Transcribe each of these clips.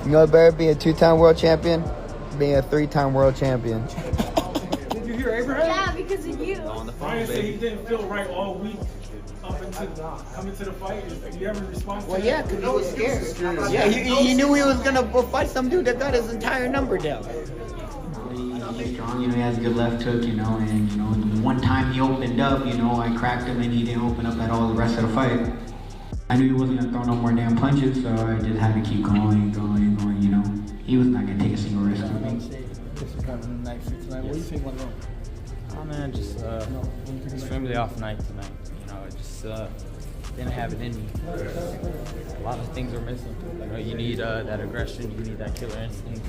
You know what better being a 2-time world champion? Being a 3-time world champion. Did you hear Abraham? Yeah, because of you. Ryan said he didn't feel right all week up until coming to the fight. Did you ever respond to Well, that? yeah, because he was scared. Yeah, he knew he was going to fight some dude that got his entire number down. He's strong, he has a good left hook, and the one time he opened up, I cracked him and he didn't open up at all the rest of the fight. I knew he wasn't gonna throw no more damn punches, so I just had to keep going, He was not gonna take a single risk with me. This is kind of a night for tonight. What do you think went wrong? Oh man, just extremely off night tonight. I just didn't have it in me. A lot of things were missing. You need that aggression, you need that killer instinct.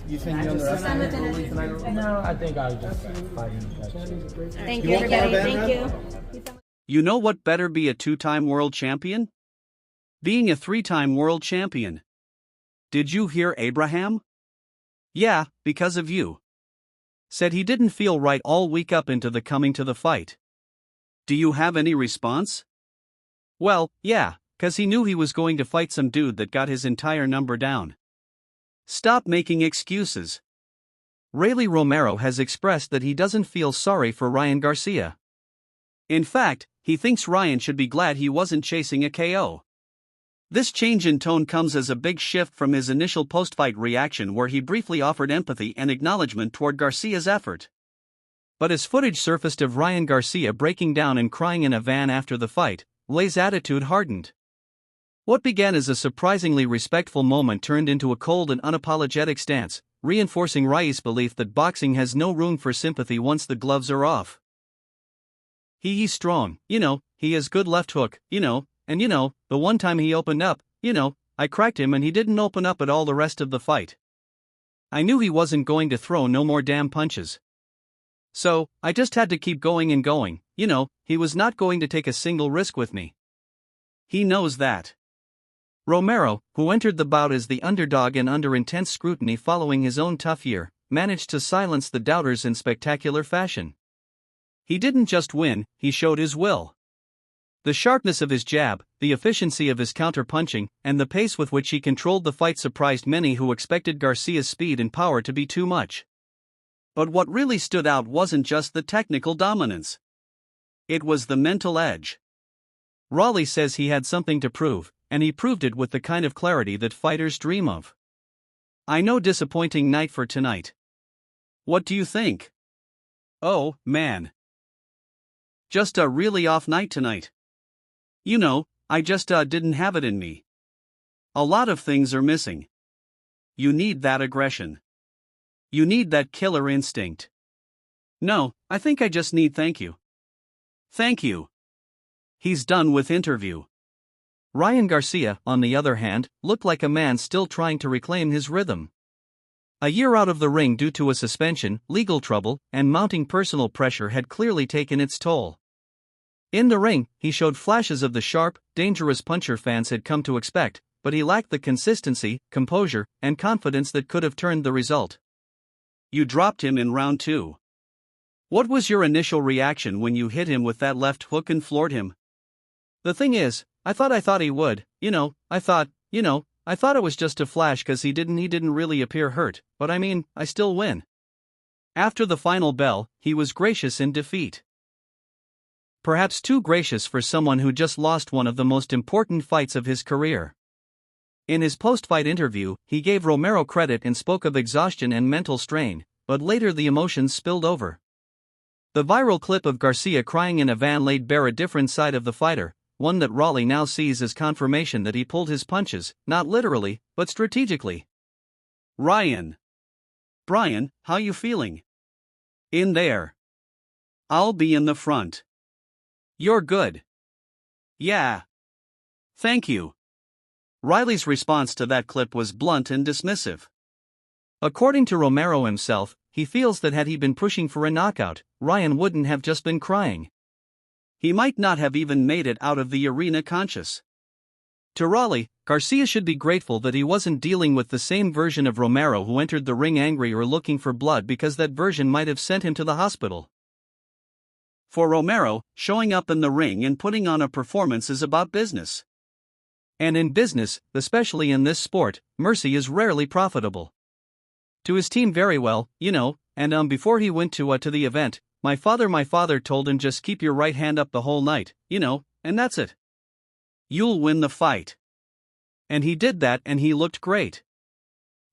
You think you underestimated Rolly tonight? No, I think I was just fighting that shit. Thank you, everybody. Thank you. You know what better be a 2-time world champion? Being a 3-time world champion. Did you hear Abraham? Yeah, because of you. Said he didn't feel right all week up into the coming to the fight. Do you have any response? Well, yeah, 'cause he knew he was going to fight some dude that got his entire number down. Stop making excuses. Rayleigh Romero has expressed that he doesn't feel sorry for Ryan Garcia. In fact, he thinks Ryan should be glad he wasn't chasing a KO. This change in tone comes as a big shift from his initial post-fight reaction where he briefly offered empathy and acknowledgement toward Garcia's effort. But as footage surfaced of Ryan Garcia breaking down and crying in a van after the fight, Lay's attitude hardened. What began as a surprisingly respectful moment turned into a cold and unapologetic stance, reinforcing Ray's belief that boxing has no room for sympathy once the gloves are off. He's strong, he has good left hook, and the one time he opened up, I cracked him and he didn't open up at all the rest of the fight. I knew he wasn't going to throw no more damn punches. So, I just had to keep going and going, he was not going to take a single risk with me. He knows that. Romero, who entered the bout as the underdog and under intense scrutiny following his own tough year, managed to silence the doubters in spectacular fashion. He didn't just win, he showed his will. The sharpness of his jab, the efficiency of his counter-punching, and the pace with which he controlled the fight surprised many who expected Garcia's speed and power to be too much. But what really stood out wasn't just the technical dominance. It was the mental edge. Raleigh says he had something to prove, and he proved it with the kind of clarity that fighters dream of. I know, disappointing night for tonight. What do you think? Oh, man. Just a really off night tonight. I just didn't have it in me. A lot of things are missing. You need that aggression. You need that killer instinct. No, I think I just need thank you. Thank you. He's done with interview. Ryan Garcia, on the other hand, looked like a man still trying to reclaim his rhythm. A year out of the ring due to a suspension, legal trouble, and mounting personal pressure had clearly taken its toll. In the ring, he showed flashes of the sharp, dangerous puncher fans had come to expect, but he lacked the consistency, composure, and confidence that could have turned the result. You dropped him in round 2. What was your initial reaction when you hit him with that left hook and floored him? The thing is, I thought he would, I thought it was just a flash 'cause he didn't really appear hurt, but I still win. After the final bell, he was gracious in defeat. Perhaps too gracious for someone who just lost one of the most important fights of his career. In his post-fight interview, he gave Romero credit and spoke of exhaustion and mental strain, but later the emotions spilled over. The viral clip of Garcia crying in a van laid bare a different side of the fighter, one that Raleigh now sees as confirmation that he pulled his punches, not literally, but strategically. Ryan. Brian, how you feeling? In there. I'll be in the front. You're good. Yeah. Thank you. Riley's response to that clip was blunt and dismissive. According to Romero himself, he feels that had he been pushing for a knockout, Ryan wouldn't have just been crying. He might not have even made it out of the arena conscious. To Raleigh, Garcia should be grateful that he wasn't dealing with the same version of Romero who entered the ring angry or looking for blood, because that version might have sent him to the hospital. For Romero, showing up in the ring and putting on a performance is about business. And in business, especially in this sport, mercy is rarely profitable. To his team very well, and before he went to the event, my father told him just keep your right hand up the whole night, and that's it. You'll win the fight. And he did that and he looked great.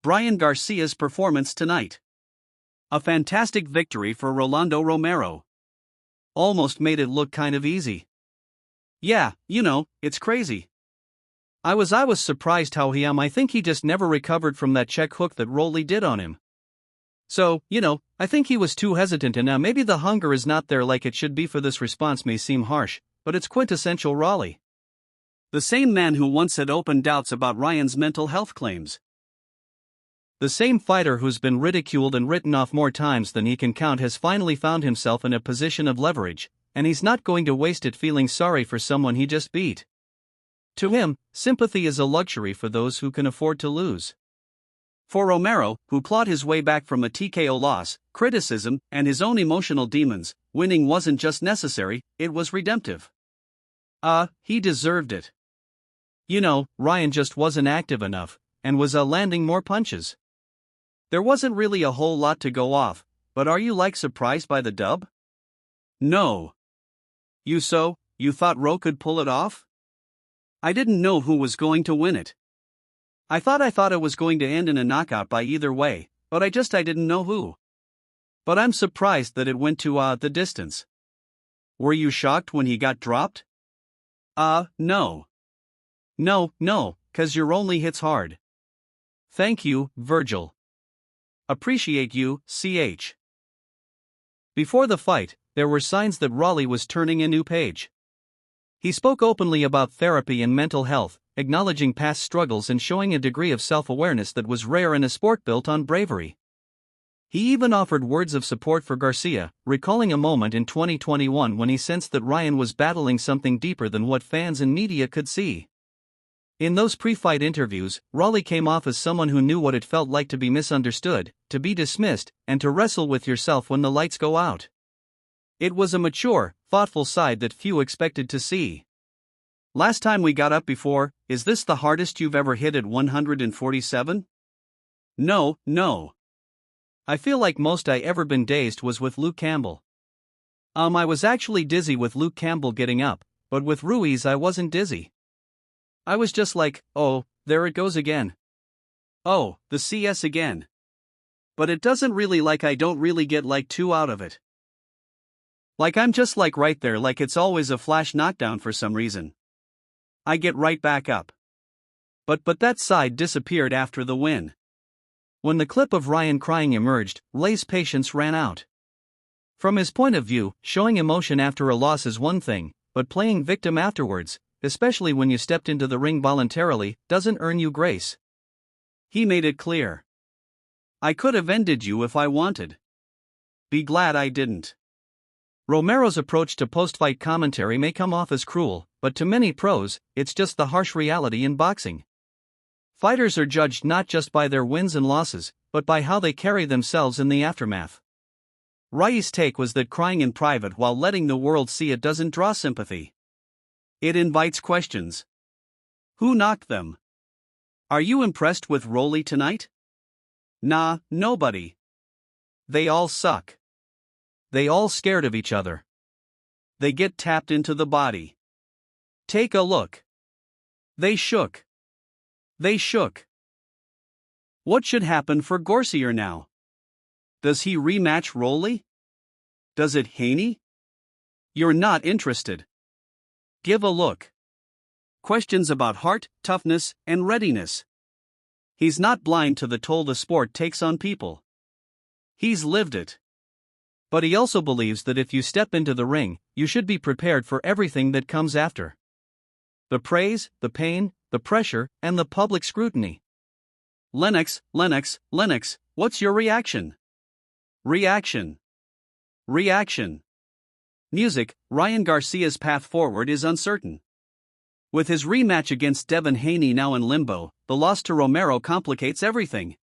Brian Garcia's performance tonight. A fantastic victory for Rolando Romero. Almost made it look kind of easy. Yeah, it's crazy. I was surprised how I think he just never recovered from that check hook that Rolly did on him. So, I think he was too hesitant and maybe the hunger is not there like it should be. For this response may seem harsh, but it's quintessential Rolly. The same man who once had open doubts about Ryan's mental health claims. The same fighter who's been ridiculed and written off more times than he can count has finally found himself in a position of leverage, and he's not going to waste it feeling sorry for someone he just beat. To him, sympathy is a luxury for those who can afford to lose. For Romero, who clawed his way back from a TKO loss, criticism, and his own emotional demons, winning wasn't just necessary, it was redemptive. He deserved it. Ryan just wasn't active enough, and was landing more punches. There wasn't really a whole lot to go off, but are you surprised by the dub? No. You thought Ro could pull it off? I didn't know who was going to win it. I thought it was going to end in a knockout by either way, but I didn't know who. But I'm surprised that it went to the distance. Were you shocked when he got dropped? No. No, 'cause your only hits hard. Thank you, Virgil. Appreciate you, CH. Before the fight, there were signs that Rolly was turning a new page. He spoke openly about therapy and mental health, acknowledging past struggles and showing a degree of self-awareness that was rare in a sport built on bravery. He even offered words of support for Garcia, recalling a moment in 2021 when he sensed that Ryan was battling something deeper than what fans and media could see. In those pre-fight interviews, Rolly came off as someone who knew what it felt like to be misunderstood, to be dismissed, and to wrestle with yourself when the lights go out. It was a mature, thoughtful side that few expected to see. Last time we got up before, is this the hardest you've ever hit at 147? No. I feel like most I ever been dazed was with Luke Campbell. I was actually dizzy with Luke Campbell getting up, but with Ruiz I wasn't dizzy. I was just like, oh, there it goes again. Oh, the CS again. But it doesn't really I don't really get 2 out of it. I'm just right there it's always a flash knockdown for some reason. I get right back up. But that side disappeared after the win. When the clip of Ryan crying emerged, Lay's patience ran out. From his point of view, showing emotion after a loss is one thing, but playing victim afterwards, especially when you stepped into the ring voluntarily, doesn't earn you grace. He made it clear. I could have ended you if I wanted. Be glad I didn't. Romero's approach to post-fight commentary may come off as cruel, but to many pros, it's just the harsh reality in boxing. Fighters are judged not just by their wins and losses, but by how they carry themselves in the aftermath. Rai's take was that crying in private while letting the world see it doesn't draw sympathy. It invites questions. Who knocked them? Are you impressed with Rolly tonight? Nah, nobody. They all suck. They all scared of each other. They get tapped into the body. Take a look. They shook. What should happen for Garcia now? Does he rematch Rolly? Does it Haney? You're not interested. Give a look. Questions about heart, toughness, and readiness. He's not blind to the toll the sport takes on people. He's lived it. But he also believes that if you step into the ring, you should be prepared for everything that comes after. The praise, the pain, the pressure, and the public scrutiny. Lennox, what's your reaction? Reaction. Music, Ryan Garcia's path forward is uncertain. With his rematch against Devin Haney now in limbo, the loss to Romero complicates everything.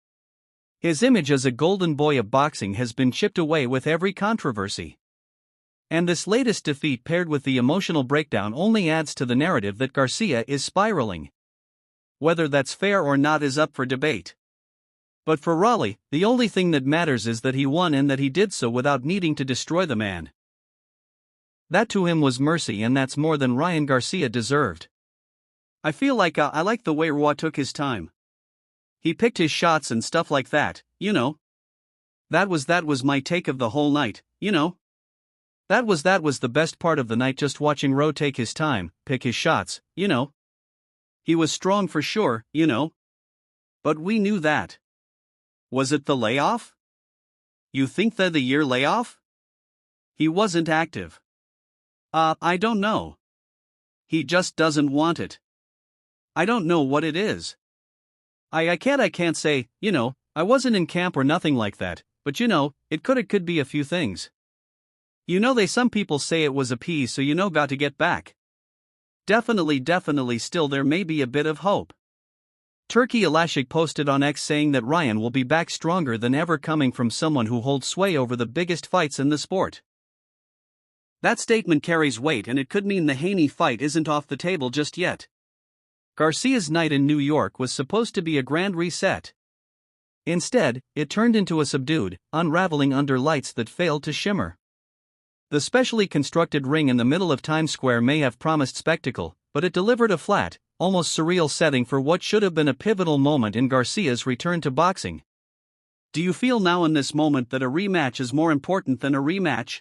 His image as a golden boy of boxing has been chipped away with every controversy. And this latest defeat paired with the emotional breakdown only adds to the narrative that Garcia is spiraling. Whether that's fair or not is up for debate. But for Raleigh, the only thing that matters is that he won and that he did so without needing to destroy the man. That to him was mercy, and that's more than Ryan Garcia deserved. I feel like I like the way Roy took his time. He picked his shots and stuff like that, you know. That was my take of the whole night, you know. That was the best part of the night, just watching Roy take his time, pick his shots, you know. He was strong for sure, you know. But we knew that. Was it the layoff? You think that the year layoff? He wasn't active. I don't know. He just doesn't want it. I don't know what it is. I can't say, you know, I wasn't in camp or nothing like that, but you know, it could be a few things. You know, some people say it was a pee, so you know, got to get back. Definitely still there may be a bit of hope. Turkey Elashik posted on X saying that Ryan will be back stronger than ever, coming from someone who holds sway over the biggest fights in the sport. That statement carries weight, and it could mean the Haney fight isn't off the table just yet. Garcia's night in New York was supposed to be a grand reset. Instead, it turned into a subdued, unraveling under lights that failed to shimmer. The specially constructed ring in the middle of Times Square may have promised spectacle, but it delivered a flat, almost surreal setting for what should have been a pivotal moment in Garcia's return to boxing. Do you feel now in this moment that a rematch is more important than a rematch?